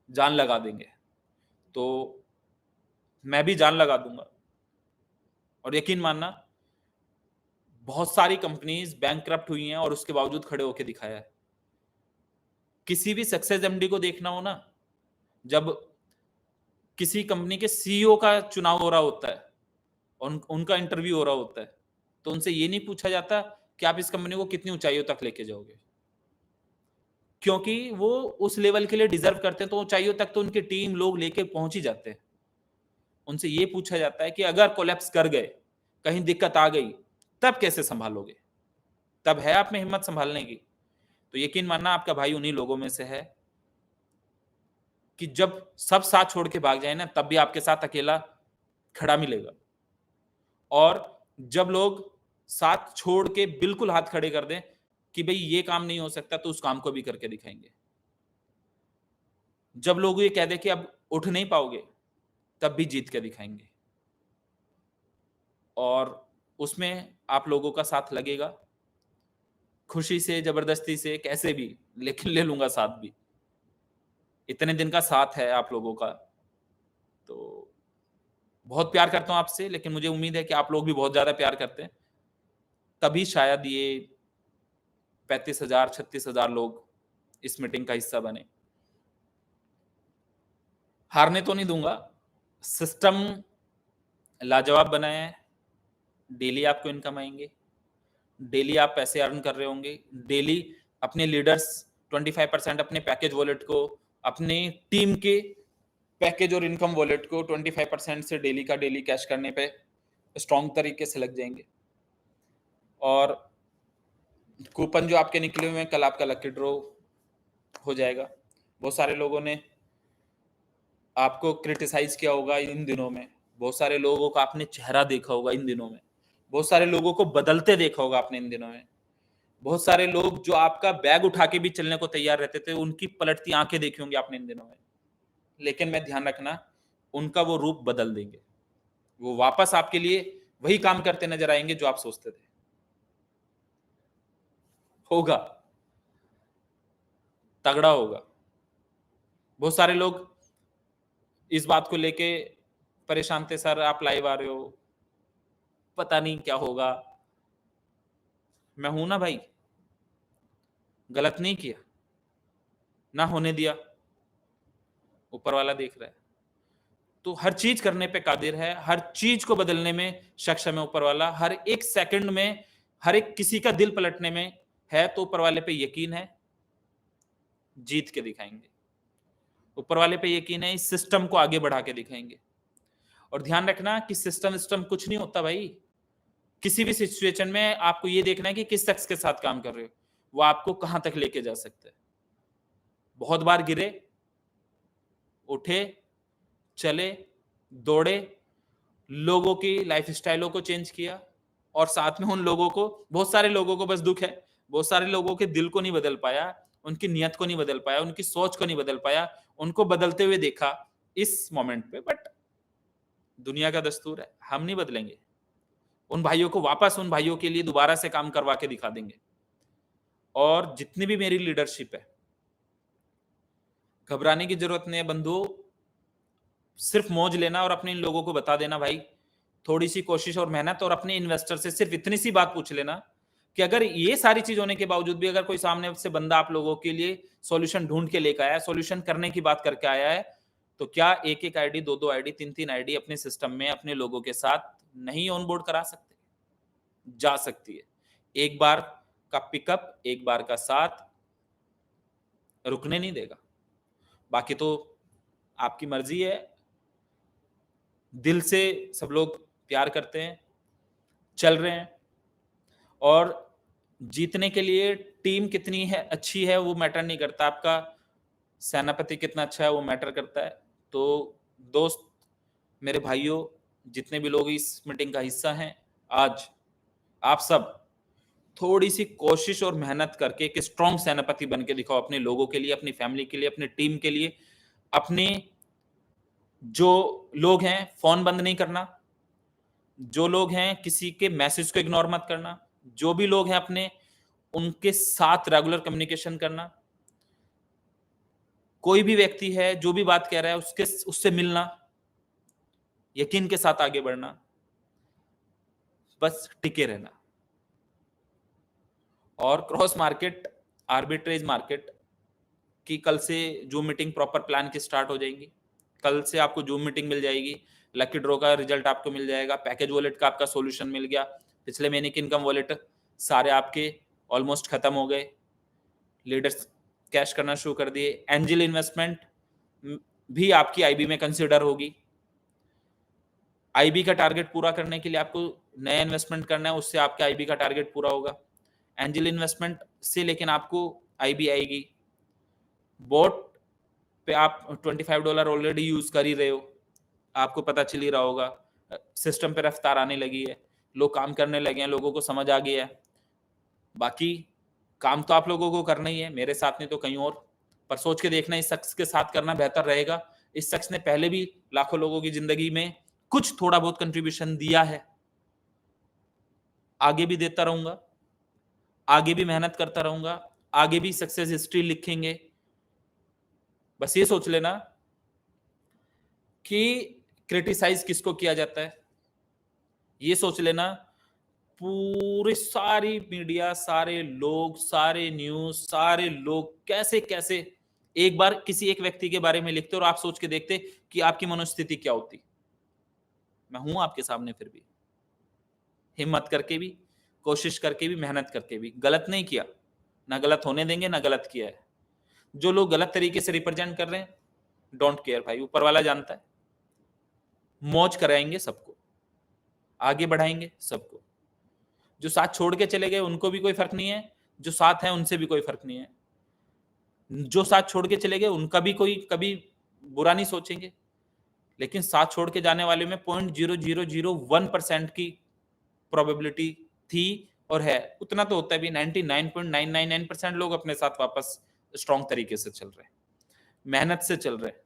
जान लगा देंगे। तो मैं भी जान लगा दूँगा। और यकीन मानना, बहुत सारी कंपनीज़ बैंकरप्ट हुई हैं और उसके बावजूद खड़े होके दिखाया है। किसी भी सक्सेस एमडी को देखना हो ना, जब किसी कंपनी के सीईओ का चुनाव हो रहा होता है, उनका इंटरव्यू हो रहा होता है, तो उनसे ये नहीं पूछा जाता कि आप इस कंपनी को कितनी ऊँचाइयों तक लेके जाओगे। क्योंकि वो उस लेवल के लिए डिज़र्व करते हैं, तो ऊँचाइयों तक तो उनकी टीम लोग लेके पहुँच ही जाते हैं। उनसे ये पूछा जाता है कि अगर कोलैप्स कर गए, कहीं दिक्कत आ गई, तब कैसे सँभालोगे? तब है आप में हिम्मत सँभालने की? तो यकीन मानना, आपका भाई उन्हीं लोगों में से है कि जब सब साथ छोड़ के भाग जाए ना, तब भी आपके साथ अकेला खड़ा मिलेगा। और जब लोग साथ छोड़ के बिल्कुल हाथ खड़े कर दें कि भई ये काम नहीं हो सकता, तो उस काम को भी करके दिखाएँगे। जब लोग ये कह दें कि अब उठ नहीं पाओगे, तब भी जीत के दिखाएँगे। और उसमें आप लोगों का साथ लगेगा, खुशी से, ज़बरदस्ती से, कैसे भी, लेकिन ले लूँगा साथ भी। इतने दिन का साथ है आप लोगों का, तो बहुत प्यार करता हूँ आपसे, लेकिन मुझे उम्मीद है कि आप लोग भी बहुत ज़्यादा प्यार करते हैं। तभी शायद ये 35,000 36,000 लोग इस मीटिंग का हिस्सा बने। हारने तो नहीं दूँगा, सिस्टम लाजवाब बनाया है, डेली आपको इनकम आएँगे, डेली आप पैसे अर्न कर रहे होंगे, डेली अपने लीडर्स 25% अपने पैकेज वॉलेट को, अपनी टीम के पैकेज और इनकम वॉलेट को 25% से डेली का डेली कैश करने पे स्ट्रॉन्ग तरीके से लग जाएँगे। और कूपन जो आपके निकले हुए हैं, कल आपका लकी ड्रॉ हो जाएगा। बहुत सारे लोगों ने आपको क्रिटिसाइज़ किया होगा इन दिनों में, बहुत सारे लोगों का आपने चेहरा देखा होगा इन दिनों में, बहुत सारे लोगों को बदलते देखा होगा आपने इन दिनों में। बहुत सारे लोग जो आपका बैग उठा के भी चलने को तैयार रहते थे, उनकी पलटती आँखें देखी होंगी आपने इन दिनों में। लेकिन मैं ध्यान रखना, उनका वो रूप बदल देंगे। वो वापस आपके लिए वही काम करते नज़र आएँगे जो आप सोचते थे। होगा, तगड़ा होगा। बहुत सारे लोग इस बात को लेके परेशान थे, सर आप लाइव आ रहे हो, पता नहीं क्या होगा। मैं हूं ना भाई, गलत नहीं किया, ना होने दिया, ऊपर वाला देख रहा है। तो हर चीज करने पे कादिर है, हर चीज को बदलने में सक्षम है ऊपर वाला, हर एक सेकंड में, हर एक किसी का दिल पलटने में है, तो ऊपर वाले पे यकीन है, जीत के दिखाएंगे। ऊपर वाले पे यकीन है, इस सिस्टम को आगे बढ़ा के दिखाएंगे। और ध्यान रखना कि सिस्टम सिस्टम कुछ नहीं होता भाई। किसी भी सिचुएशन में आपको ये देखना है कि किस शख्स के साथ काम कर रहे हो, वो आपको कहां तक लेके जा सकता है। बहुत बार गिरे, उठे, चले, दौड़े, लोगों की लाइफ स्टाइलों को चेंज किया, और साथ में उन लोगों को, बहुत सारे लोगों को बस दुख है, बहुत सारे लोगों के दिल को नहीं बदल पाया, उनकी नियत को नहीं बदल पाया, उनकी सोच को नहीं बदल पाया, उनको बदलते हुए देखा इस मोमेंट पे। बट दुनिया का दस्तूर है, हम नहीं बदलेंगे। उन भाइयों को वापस, उन भाइयों के लिए दोबारा से काम करवा के दिखा देंगे। और जितनी भी मेरी लीडरशिप है, घबराने की जरूरत नहीं है बंधुओं, सिर्फ मौज लेना और अपने इन लोगों को बता देना भाई, थोड़ी सी कोशिश और मेहनत, और अपने इन्वेस्टर से सिर्फ इतनी सी बात पूछ लेना कि अगर ये सारी चीज होने के बावजूद भी अगर कोई सामने से बंदा आप लोगों के लिए सॉल्यूशन ढूंढ के लेकर आया, सॉल्यूशन करने की बात करके आया है, तो क्या एक एक आईडी, दो दो आईडी, तीन तीन आईडी अपने सिस्टम में अपने लोगों के साथ नहीं ऑनबोर्ड करा सकते? जा सकती है। एक बार का पिकअप, एक बार का साथ रुकने नहीं देगा। बाकी तो आपकी मर्जी है। दिल से सब लोग प्यार करते हैं, चल रहे हैं, और जीतने के लिए टीम कितनी है, अच्छी है, वो मैटर नहीं करता, आपका सेनापति कितना अच्छा है वो मैटर करता है। तो दोस्त, मेरे भाइयों, जितने भी लोग इस मीटिंग का हिस्सा हैं, आज आप सब थोड़ी सी कोशिश और मेहनत करके एक स्ट्रॉन्ग सेनापति बन के दिखाओ, अपने लोगों के लिए, अपनी फैमिली के लिए, अपनी टीम के लिए। अपने जो लोग हैं, फोन बंद नहीं करना, जो लोग हैं किसी के मैसेज को इग्नोर मत करना, जो भी लोग हैं अपने, उनके साथ रेगुलर कम्युनिकेशन करना। कोई भी व्यक्ति है जो भी बात कह रहा है, उससे मिलना, यकीन के साथ आगे बढ़ना, बस टिके रहना। और क्रॉस मार्केट, आर्बिट्रेज मार्केट की कल से जूम मीटिंग प्रॉपर प्लान की स्टार्ट हो जाएंगी। कल से आपको जूम मीटिंग मिल जाएगी, लकी ड्रॉ का रिजल्ट आपको मिल जाएगा, पैकेज वॉलेट का आपका सॉल्यूशन मिल गया, पिछले महीने की इनकम वॉलेट सारे आपके ऑलमोस्ट खत्म हो गए, लीडर्स कैश करना शुरू कर दिए, एंजल इन्वेस्टमेंट भी आपकी आईबी में कंसिडर होगी। आईबी का टारगेट पूरा करने के लिए आपको नया इन्वेस्टमेंट करना है, उससे आपका आईबी का टारगेट पूरा होगा। एंजल इन्वेस्टमेंट से लेकिन आपको आईबी आएगी। बोट पे आप $25 ऑलरेडी यूज कर ही रहे हो, आपको पता चल ही रहा होगा, सिस्टम पे रफ्तार आने लगी है, लोग काम करने लगे हैं, लोगों को समझ आ गया है। बाकी काम तो आप लोगों को करना ही है, मेरे साथ नहीं तो कहीं और, पर सोच के देखना इस शख्स के साथ करना बेहतर रहेगा। इस शख्स ने पहले भी लाखों लोगों की जिंदगी में कुछ थोड़ा बहुत कंट्रीब्यूशन दिया है, आगे भी देता रहूंगा, आगे भी मेहनत करता रहूंगा, आगे भी सक्सेस हिस्ट्री लिखेंगे। बस ये सोच लेना कि क्रिटिसाइज किसको किया जाता है, ये सोच लेना। पूरी सारी मीडिया, सारे लोग, सारे न्यूज, सारे लोग कैसे कैसे एक बार किसी एक व्यक्ति के बारे में लिखते और आप सोच के देखते कि आपकी मनोस्थिति क्या होती। मैं हूं आपके सामने फिर भी, हिम्मत करके भी, कोशिश करके भी, मेहनत करके भी, गलत नहीं किया, ना गलत होने देंगे, ना गलत किया है। जो लोग गलत तरीके से रिप्रेजेंट कर रहे हैं, डोंट केयर भाई, ऊपर वाला जानता है। मौज कराएंगे सबको, आगे बढ़ाएंगे सबको। जो साथ छोड़ के चले गए उनको भी कोई फर्क नहीं है, जो साथ है उनसे भी कोई फर्क नहीं है। जो साथ छोड़ के चले गए उनका भी कोई कभी बुरा नहीं सोचेंगे, लेकिन साथ छोड़ के जाने वाले में 0.0001% की प्रोबेबिलिटी थी और है। उतना तो होता है भी, 99.999% लोग अपने साथ वापस स्ट्रॉन्ग तरीके से चल रहे हैं, मेहनत से चल रहे हैं।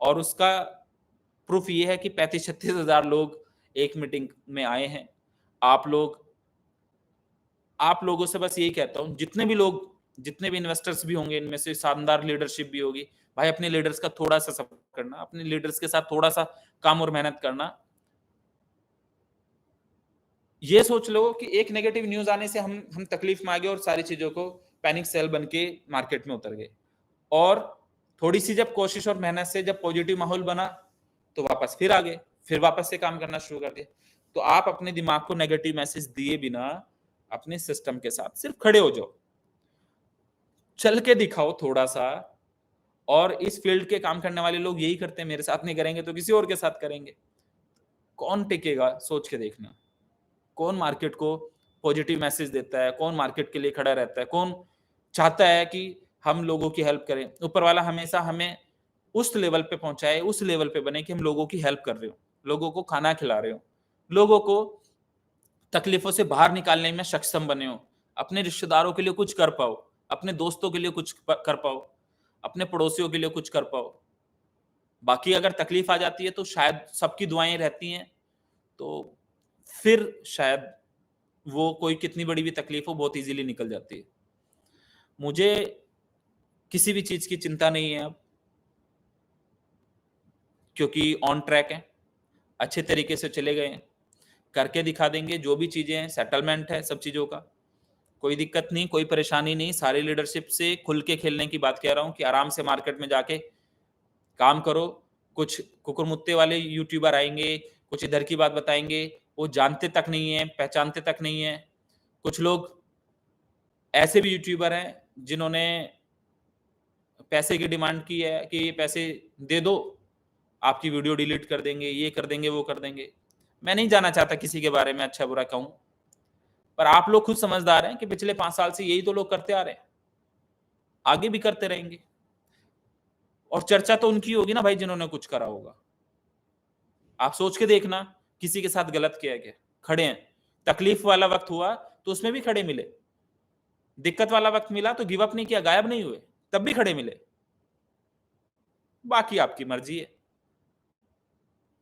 और उसका प्रूफ ये है कि 35-36 हजार लोग एक मीटिंग में आए हैं। आप लोगों से बस यही कहता हूं, जितने भी इन्वेस्टर्स भी होंगे, इनमें से शानदार लीडरशिप भी होगी भाई, अपने लीडर्स का थोड़ा सा सपोर्ट करना, अपने लीडर्स के साथ थोड़ा सा काम और मेहनत करना। ये सोच लो कि एक नेगेटिव न्यूज आने से हम तकलीफ में आ गए और सारी चीजों को पैनिक सेल बन के मार्केट में उतर गए, और थोड़ी सी जब कोशिश और मेहनत से जब पॉजिटिव माहौल बना तो वापस फिर आ गए, फिर वापस से काम करना शुरू कर दिया। तो आप अपने दिमाग को नेगेटिव मैसेज दिए बिना अपने सिस्टम के साथ सिर्फ खड़े हो जाओ, चल के दिखाओ थोड़ा सा। और इस फील्ड के काम करने वाले लोग यही करते हैं, मेरे साथ नहीं करेंगे तो किसी और के साथ करेंगे। कौन टिकेगा, सोच के देखना। कौन मार्केट को पॉजिटिव मैसेज देता है, कौन मार्केट के लिए खड़ा रहता है, कौन चाहता है कि हम लोगों की हेल्प करें। ऊपर वाला हमेशा हमें उस लेवल पे पहुंचाए, उस लेवल पे बने कि हम लोगों की हेल्प कर रहे हो, लोगों को खाना खिला रहे हो, लोगों को तकलीफों से बाहर निकालने में सक्षम बने हो, अपने रिश्तेदारों के लिए कुछ कर पाओ, अपने दोस्तों के लिए कुछ कर पाओ, अपने पड़ोसियों के लिए कुछ कर पाओ। बाकी अगर तकलीफ आ जाती है तो शायद सबकी दुआएं रहती हैं, तो फिर शायद वो कोई कितनी बड़ी भी तकलीफ हो बहुत इजीली निकल जाती है। मुझे किसी भी चीज की चिंता नहीं है अब, क्योंकि ऑन ट्रैक है, अच्छे तरीके से चले गए हैं, करके दिखा देंगे। जो भी चीजें हैं, सेटलमेंट है सब चीजों का, कोई दिक्कत नहीं, कोई परेशानी नहीं। सारी लीडरशिप से खुल के खेलने की बात कह रहा हूँ कि आराम से मार्केट में जाके काम करो। कुछ कुकुरमुत्ते वाले यूट्यूबर आएंगे, कुछ इधर की बात बताएंगे, वो जानते तक नहीं है, पहचानते तक नहीं है। कुछ लोग ऐसे भी यूट्यूबर हैं जिन्होंने पैसे की डिमांड की है कि ये पैसे दे दो, आपकी वीडियो डिलीट कर देंगे, ये कर देंगे, वो कर देंगे। मैं नहीं जानना चाहता किसी के बारे में अच्छा बुरा कहूं, पर आप लोग खुद समझदार हैं कि पिछले 5 साल से यही तो लोग करते आ रहे हैं, आगे भी करते रहेंगे। और चर्चा तो उनकी होगी ना भाई जिन्होंने कुछ करा होगा। आप सोच के देखना, किसी के साथ गलत किया क्या, खड़े हैं। तकलीफ वाला वक्त हुआ तो उसमें भी खड़े मिले, दिक्कत वाला वक्त मिला तो गिव अप नहीं किया, गायब नहीं हुए, तब भी खड़े मिले। बाकी आपकी मर्जी है।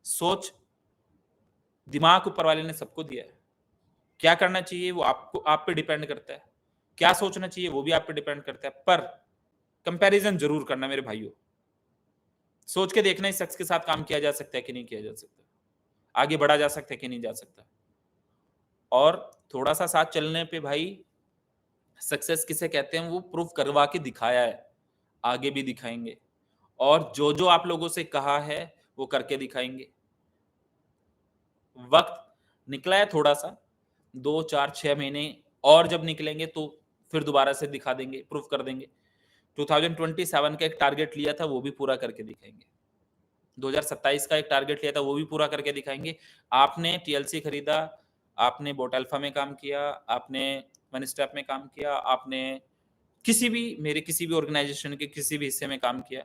सोच, दिमाग ऊपर वाले ने सबको दिया है, क्या करना चाहिए वो आपको, आप पे डिपेंड करता है। क्या सोचना चाहिए वो भी आप पे डिपेंड करता है। पर कंपैरिजन जरूर करना मेरे भाइयों, सोच के देखना इस शख्स के साथ काम किया जा सकता है कि नहीं किया जा सकता, आगे बढ़ा जा सकता है कि नहीं जा सकता। और थोड़ा सा साथ चलने पे भाई, सक्सेस किसे कहते हैं वो प्रूफ करवा के दिखाया है, आगे भी दिखाएंगे। और जो जो आप लोगों से कहा है वो करके दिखाएंगे। वक्त निकला है थोड़ा सा, 2 4 6 महीने और जब निकलेंगे तो फिर दोबारा से दिखा देंगे, प्रूफ कर देंगे। 2027 का एक टारगेट लिया था वो भी पूरा करके दिखाएंगे, 2027 का एक टारगेट लिया था वो भी पूरा करके दिखाएंगे। आपने टीएलसी खरीदा, आपने बोट अल्फा में काम किया, आपने वन स्टेप में काम किया, आपने मेरे किसी भी ऑर्गेनाइजेशन के किसी भी हिस्से में काम किया,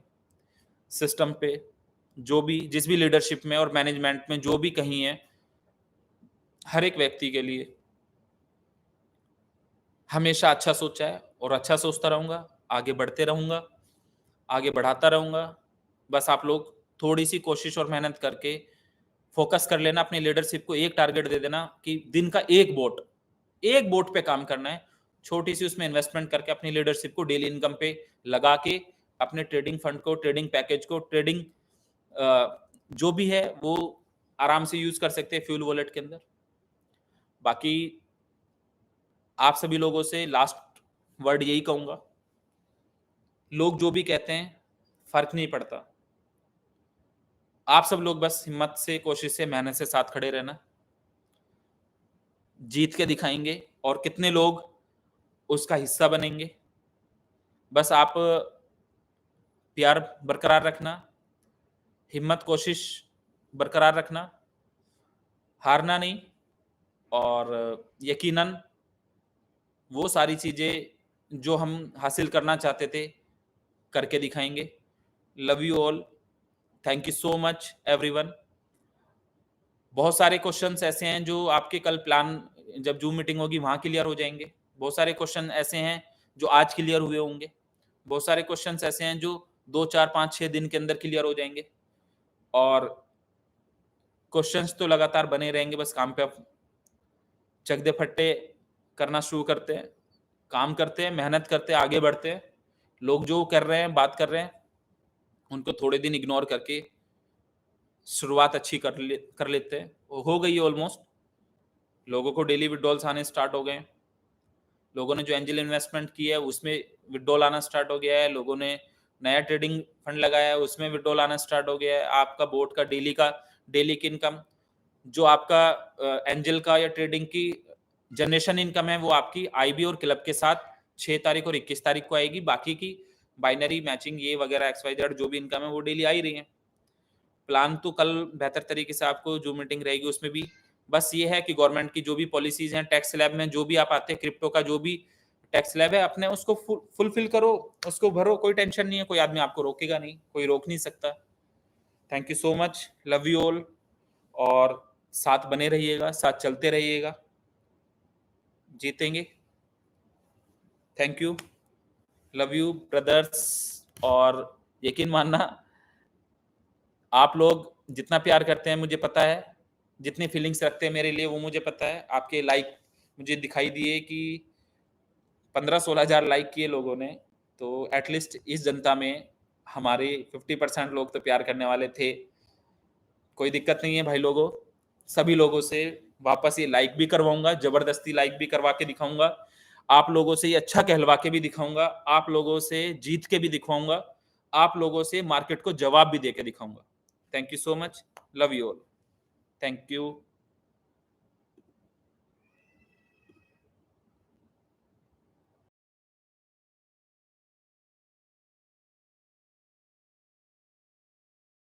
सिस्टम पे जो भी, जिस भी लीडरशिप में और मैनेजमेंट में जो भी कहीं है, हर एक व्यक्ति के लिए हमेशा अच्छा सोचा है और अच्छा सोचता रहूंगा, आगे बढ़ते रहूंगा, आगे बढ़ाता रहूंगा। बस आप लोग थोड़ी सी कोशिश और मेहनत करके फोकस कर लेना, अपनी लीडरशिप को एक टारगेट दे देना कि दिन का एक बोट पे काम करना है। छोटी सी उसमें इन्वेस्टमेंट करके अपनी लीडरशिप को डेली इनकम पे लगा के अपने ट्रेडिंग फंड को, ट्रेडिंग पैकेज को, ट्रेडिंग जो भी है वो आराम से यूज़ कर सकते हैं फ्यूल वॉलेट के अंदर। बाकी आप सभी लोगों से लास्ट वर्ड यही कहूँगा, लोग जो भी कहते हैं, फ़र्क नहीं पड़ता। आप सब लोग बस हिम्मत से, कोशिश से, मेहनत से साथ खड़े रहना। जीत के दिखाएँगे और कितने लोग उसका हिस्सा बनेंगे। बस आप प्यार बरकरार रखना, हिम्मत, कोशिश बरकरार रखना, हारना नहीं और यकीनन वो सारी चीज़ें जो हम हासिल करना चाहते थे, करके दिखाएँगे। Love you all. Thank you so much everyone. बहुत सारे क्वेश्चंस ऐसे हैं जो आपके कल प्लान जब ज़ूम मीटिंग होगी वहाँ क्लियर हो जाएँगे। बहुत सारे क्वेश्चन ऐसे हैं जो आज क्लियर हुए होंगे। बहुत सारे क्वेश्चंस ऐसे हैं जो 2, 4, 5, 6 दिन के अंदर क्लियर हो जाएँगे और क्वेश्चंस तो लगातार बने रहेंगे, बस काम पे अब चक दे फट्टे करना शुरू करते हैं, काम करते हैं, मेहनत करते हैं, आगे बढ़ते हैं। लोग जो कर रहे हैं, बात कर रहे हैं, उनको थोड़े दिन इग्नोर करके शुरुआत अच्छी कर लेते हैं। वो हो गई है ऑलमोस्ट। लोगों को डेली विथड्रॉल्स आने स्टार्ट हो गए हैं। लोगों ने जो एंजल इन्वेस्टमेंट की है, उसमें विथड्रॉल आना स्टार्ट हो गया है। लोगों ने नया ट्रेडिंग फंड लगाया है, उसमें विथड्रॉल आना स्टार्ट हो गया है। आपका बोट का डेली की इनकम जो आपका एंजल का या ट्रेडिंग की जनरेशन इनकम है, वो आपकी आईबी और क्लब के साथ 6 तारीख और 21 तारीख को आएगी। बाकी की बाइनरी मैचिंग ये वगैरह XYZ जो भी इनकम है, वो डेली आ ही रही है। प्लान तो कल बेहतर तरीके से आपको जो मीटिंग रहेगी उसमें भी बस ये है कि गवर्नमेंट की जो भी पॉलिसीज हैं, टैक्स स्लैब में जो भी आप आते हैं, क्रिप्टो का जो भी टैक्स स्लैब है, अपने उसको फुलफिल करो, उसको भरो, कोई टेंशन नहीं है, कोई आदमी आपको रोकेगा नहीं, कोई रोक नहीं सकता। Thank you so much, love you all और साथ बने रहिएगा, साथ चलते रहिएगा, जीतेंगे। Thank you, love you brothers और यकीन मानना आप लोग जितना प्यार करते हैं मुझे पता है, जितनी फीलिंग्स रखते हैं मेरे लिए वो मुझे पता है। आपके लाइक मुझे दिखाई दिए कि 15-16 हज़ार लाइक किए लोगों ने, तो एटलीस्ट इस जनता में हमारे 50% लोग तो प्यार करने वाले थे। कोई दिक्कत नहीं है भाई लोगों, सभी लोगों से वापस ये लाइक भी करवाऊँगा, ज़बरदस्ती लाइक भी करवा के दिखाऊँगा। आप लोगों से ये अच्छा कहलवा के भी दिखाऊँगा, आप लोगों से जीत के भी दिखवाऊँगा, आप लोगों से मार्केट को जवाब भी दे के दिखाऊँगा। Thank you so much, love you all. Thank you.